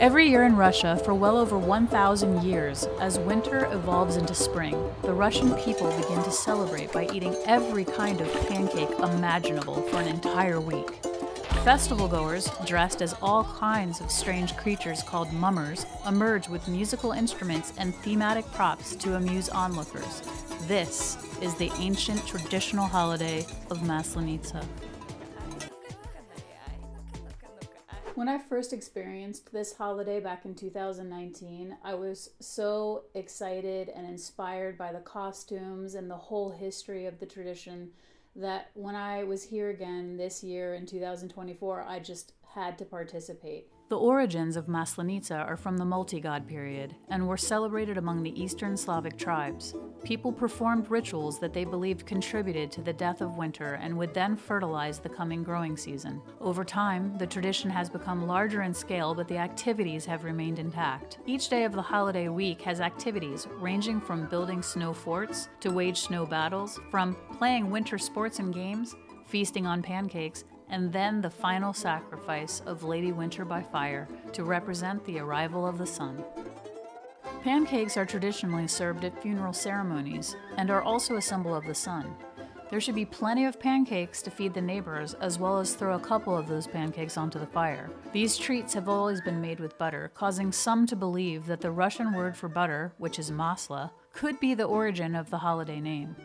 Every year in Russia, for well over 1,000 years, as winter evolves into spring, the Russian people begin to celebrate by eating every kind of pancake imaginable for an entire week. Festival goers, dressed as all kinds of strange creatures called mummers, emerge with musical instruments and thematic props to amuse onlookers. This is the ancient traditional holiday of Maslenitsa. When I first experienced this holiday back in 2019, I was so excited and inspired by the costumes and the whole history of the tradition that when I was here again this year in 2024, I just had to participate. The origins of Maslenitsa are from the multi-god period and were celebrated among the Eastern Slavic tribes. People performed rituals that they believed contributed to the death of winter and would then fertilize the coming growing season. Over time, the tradition has become larger in scale, but the activities have remained intact. Each day of the holiday week has activities ranging from building snow forts to wage snow battles, from playing winter sports and games, feasting on pancakes, and then the final sacrifice of Lady Winter by fire to represent the arrival of the sun. Pancakes are traditionally served at funeral ceremonies and are also a symbol of the sun. There should be plenty of pancakes to feed the neighbors, as well as throw a couple of those pancakes onto the fire. These treats have always been made with butter, causing some to believe that the Russian word for butter, which is masla, could be the origin of the holiday name.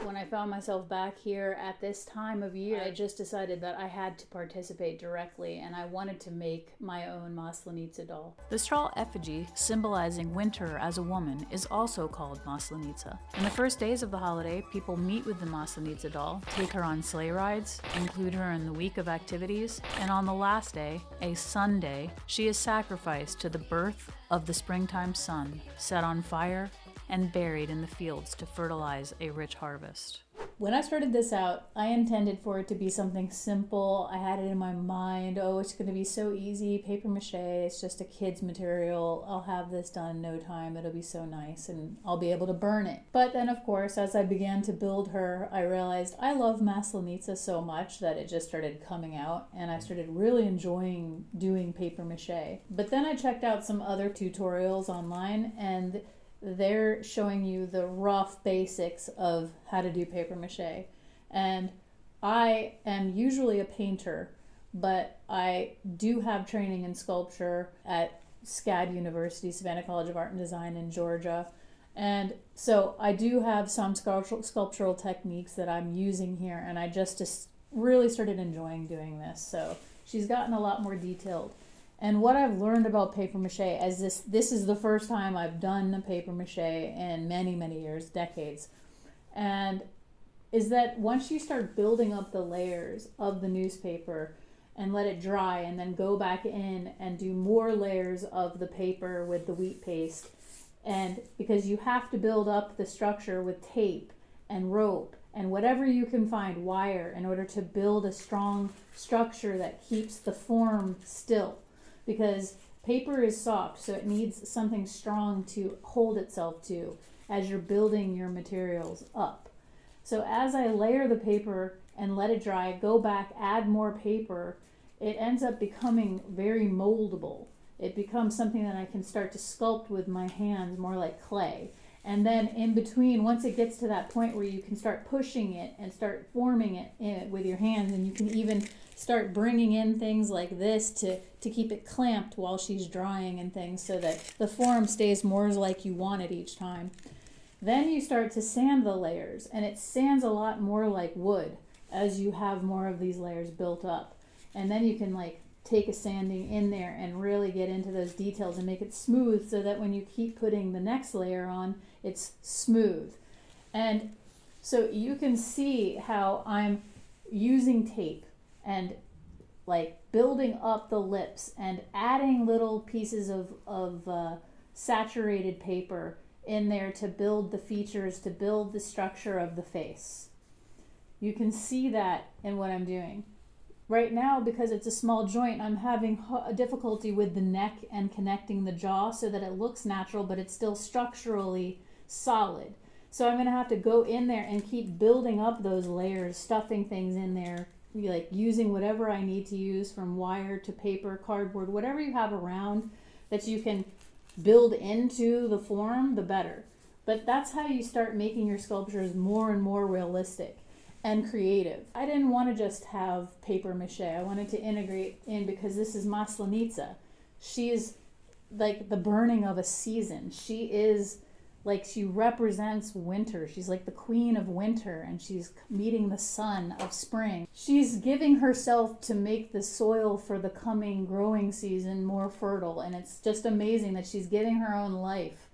When I found myself back here at this time of year, I just decided that I had to participate directly, and I wanted to make my own Maslenitsa doll. The straw effigy, symbolizing winter as a woman, is also called Maslenitsa. In the first days of the holiday, people meet with the Maslenitsa doll, take her on sleigh rides, include her in the week of activities, and on the last day, a Sunday, she is sacrificed to the birth of the springtime sun, set on fire and buried in the fields to fertilize a rich harvest. When I started this out, I intended for it to be something simple. I had it in my mind, oh, it's going to be so easy, papier-mâché, it's just a kid's material. I'll have this done in no time, it'll be so nice, and I'll be able to burn it. But then, of course, as I began to build her, I realized I love Maslenitsa so much that it just started coming out, and I started really enjoying doing papier-mâché. But then I checked out some other tutorials online, and they're showing you the rough basics of how to do papier-mâché. And I am usually a painter, but I do have training in sculpture at SCAD University, Savannah College of Art and Design in Georgia. And so I do have some sculptural techniques that I'm using here, and I just really started enjoying doing this. So she's gotten a lot more detailed. And what I've learned about papier-mâché, as this is the first time I've done papier-mâché in many, many years, decades, and is that once you start building up the layers of the newspaper and let it dry and then go back in and do more layers of the paper with the wheat paste, and because you have to build up the structure with tape and rope and whatever you can find, wire, in order to build a strong structure that keeps the form still. Because paper is soft, so it needs something strong to hold itself to as you're building your materials up. So as I layer the paper and let it dry, go back, add more paper, it ends up becoming very moldable. It becomes something that I can start to sculpt with my hands, more like clay. And then in between, once it gets to that point where you can start pushing it and start forming it with your hands, and you can even start bringing in things like this to keep it clamped while she's drying and things, so that the form stays more like you want it each time. Then you start to sand the layers, and it sands a lot more like wood as you have more of these layers built up. And then you can take a sanding in there and really get into those details and make it smooth, so that when you keep putting the next layer on, it's smooth. And so you can see how I'm using tape and building up the lips and adding little pieces of saturated paper in there to build the features, to build the structure of the face. You can see that in what I'm doing. Right now, because it's a small joint, I'm having a difficulty with the neck and connecting the jaw so that it looks natural, but it's still structurally solid. So I'm going to have to go in there and keep building up those layers, stuffing things in there, using whatever I need to use, from wire to paper, cardboard, whatever you have around, that you can build into the form, the better. But that's how you start making your sculptures more and more realistic and creative. I didn't want to just have papier-mâché. I wanted to integrate in, because this is Maslenitsa. She is like the burning of a season. She is like, she represents winter. She's like the queen of winter, and she's meeting the sun of spring. She's giving herself to make the soil for the coming growing season more fertile. And it's just amazing that she's giving her own life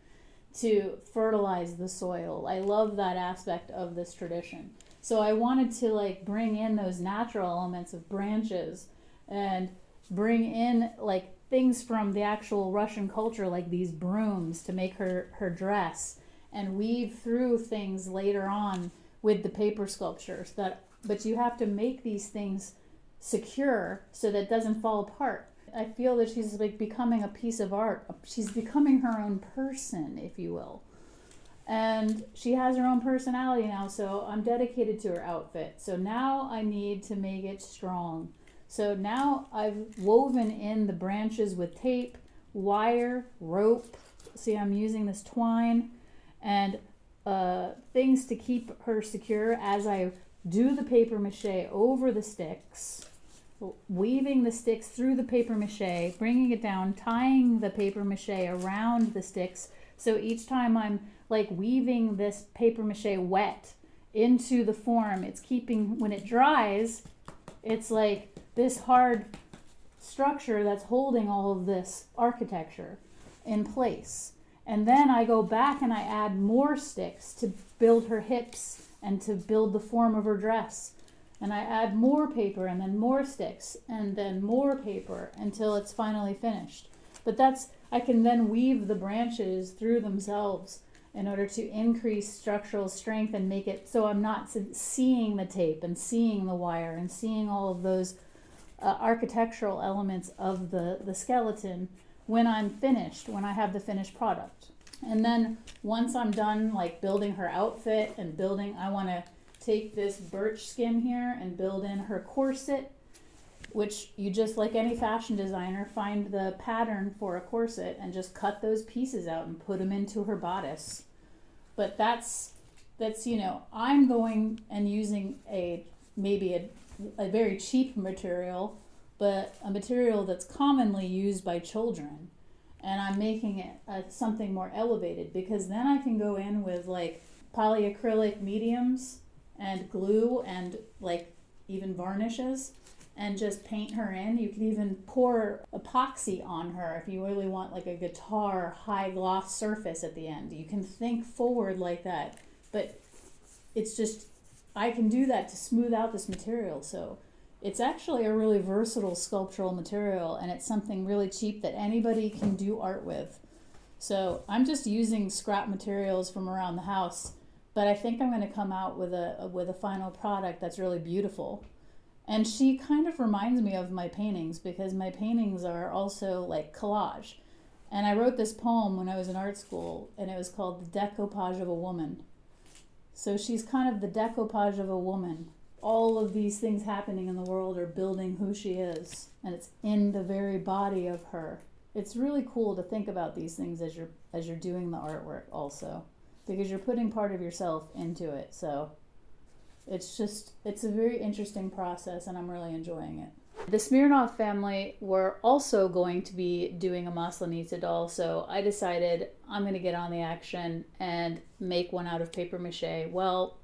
to fertilize the soil. I love that aspect of this tradition. So I wanted to like bring in those natural elements of branches and bring in like things from the actual Russian culture, like these brooms to make her dress, and weave through things later on with the paper sculptures. But you have to make these things secure so that it doesn't fall apart. I feel that she's like becoming a piece of art. She's becoming her own person, if you will. And she has her own personality now, so I'm dedicated to her outfit. So now I need to make it strong. So now I've woven in the branches with tape, wire, rope. See, I'm using this twine and things to keep her secure as I do the papier-mâché over the sticks, weaving the sticks through the papier-mâché, bringing it down, tying the papier-mâché around the sticks. So each time I'm like weaving this papier-mâché wet into the form, it's keeping, when it dries, it's like this hard structure that's holding all of this architecture in place. And then I go back and I add more sticks to build her hips and to build the form of her dress. And I add more paper and then more sticks and then more paper until it's finally finished. But I can then weave the branches through themselves in order to increase structural strength and make it so I'm not seeing the tape and seeing the wire and seeing all of those architectural elements of the skeleton when I'm finished, when I have the finished product. And then once I'm done like building her outfit and I want to take this birch skin here and build in her corset, which you just, like any fashion designer, find the pattern for a corset and just cut those pieces out and put them into her bodice. But that's I'm going and using maybe a very cheap material, but a material that's commonly used by children, and I'm making it something more elevated, because then I can go in with like polyacrylic mediums and glue and like even varnishes and just paint her in. You can even pour epoxy on her if you really want like a guitar high gloss surface at the end. You can think forward like that, but it's just, I can do that to smooth out this material. So it's actually a really versatile sculptural material, and it's something really cheap that anybody can do art with. So I'm just using scrap materials from around the house, but I think I'm going to come out with a final product that's really beautiful. And she kind of reminds me of my paintings, because my paintings are also like collage. And I wrote this poem when I was in art school, and it was called The Decoupage of a Woman. So she's kind of the decoupage of a woman. All of these things happening in the world are building who she is, and it's in the very body of her. It's really cool to think about these things as you're doing the artwork also, because you're putting part of yourself into it. So it's a very interesting process, and I'm really enjoying it. The Smirnov family were also going to be doing a Maslenitsa doll, so I decided I'm going to get on the action and make one out of papier-mâché. Well,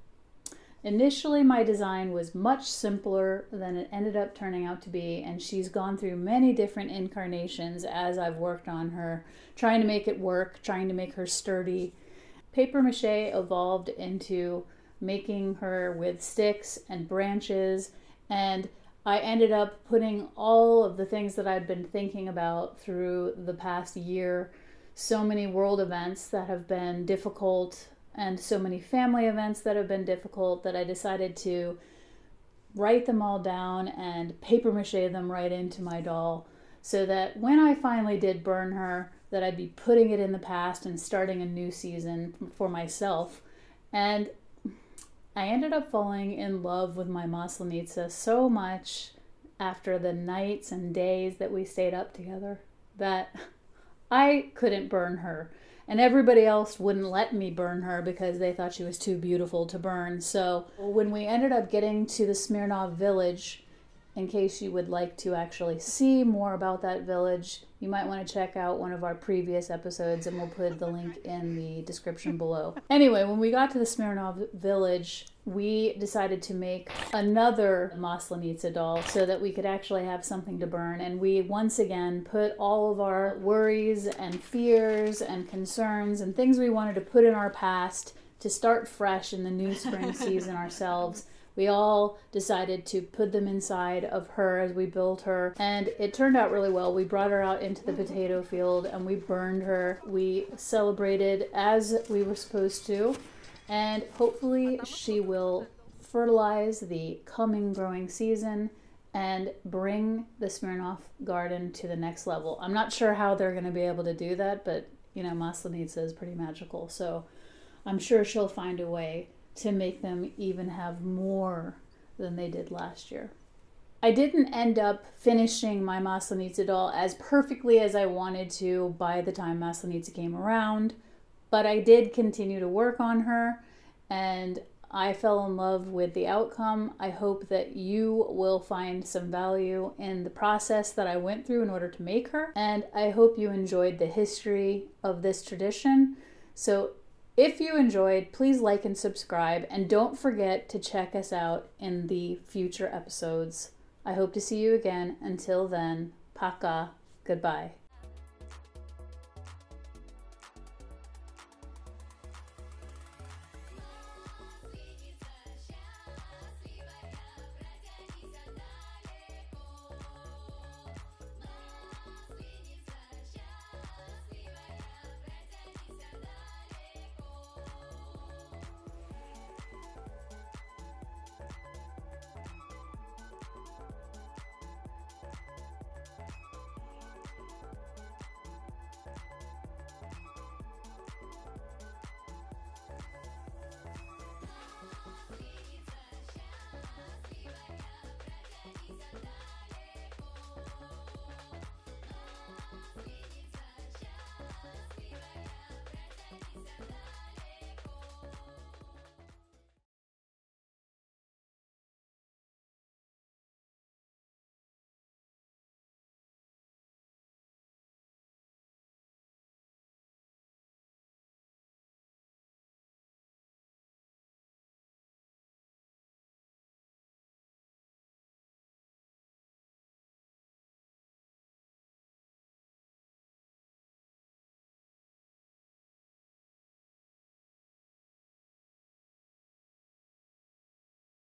initially my design was much simpler than it ended up turning out to be, and she's gone through many different incarnations as I've worked on her, trying to make it work, trying to make her sturdy. Papier-mâché evolved into making her with sticks and branches, and I ended up putting all of the things that I'd been thinking about through the past year, so many world events that have been difficult and so many family events that have been difficult, that I decided to write them all down and papier-mâché them right into my doll, so that when I finally did burn her, that I'd be putting it in the past and starting a new season for myself. And I ended up falling in love with my Maslenitsa so much after the nights and days that we stayed up together, that I couldn't burn her. And everybody else wouldn't let me burn her because they thought she was too beautiful to burn. So when we ended up getting to the Smirnov village, in case you would like to actually see more about that village, you might want to check out one of our previous episodes, and we'll put the link in the description below. Anyway, when we got to the Smirnov village, we decided to make another Maslenitsa doll so that we could actually have something to burn. And we once again put all of our worries and fears and concerns and things we wanted to put in our past to start fresh in the new spring season ourselves. We all decided to put them inside of her as we built her, and it turned out really well. We brought her out into the potato field and we burned her. We celebrated as we were supposed to, and hopefully she will fertilize the coming growing season and bring the Smirnov garden to the next level. I'm not sure how they're going to be able to do that, but Maslenitsa is pretty magical, so I'm sure she'll find a way to make them even have more than they did last year. I didn't end up finishing my Maslenitsa doll as perfectly as I wanted to by the time Maslenitsa came around, but I did continue to work on her, and I fell in love with the outcome. I hope that you will find some value in the process that I went through in order to make her, and I hope you enjoyed the history of this tradition. So if you enjoyed, please like and subscribe, and don't forget to check us out in the future episodes. I hope to see you again. Until then, Paka, goodbye.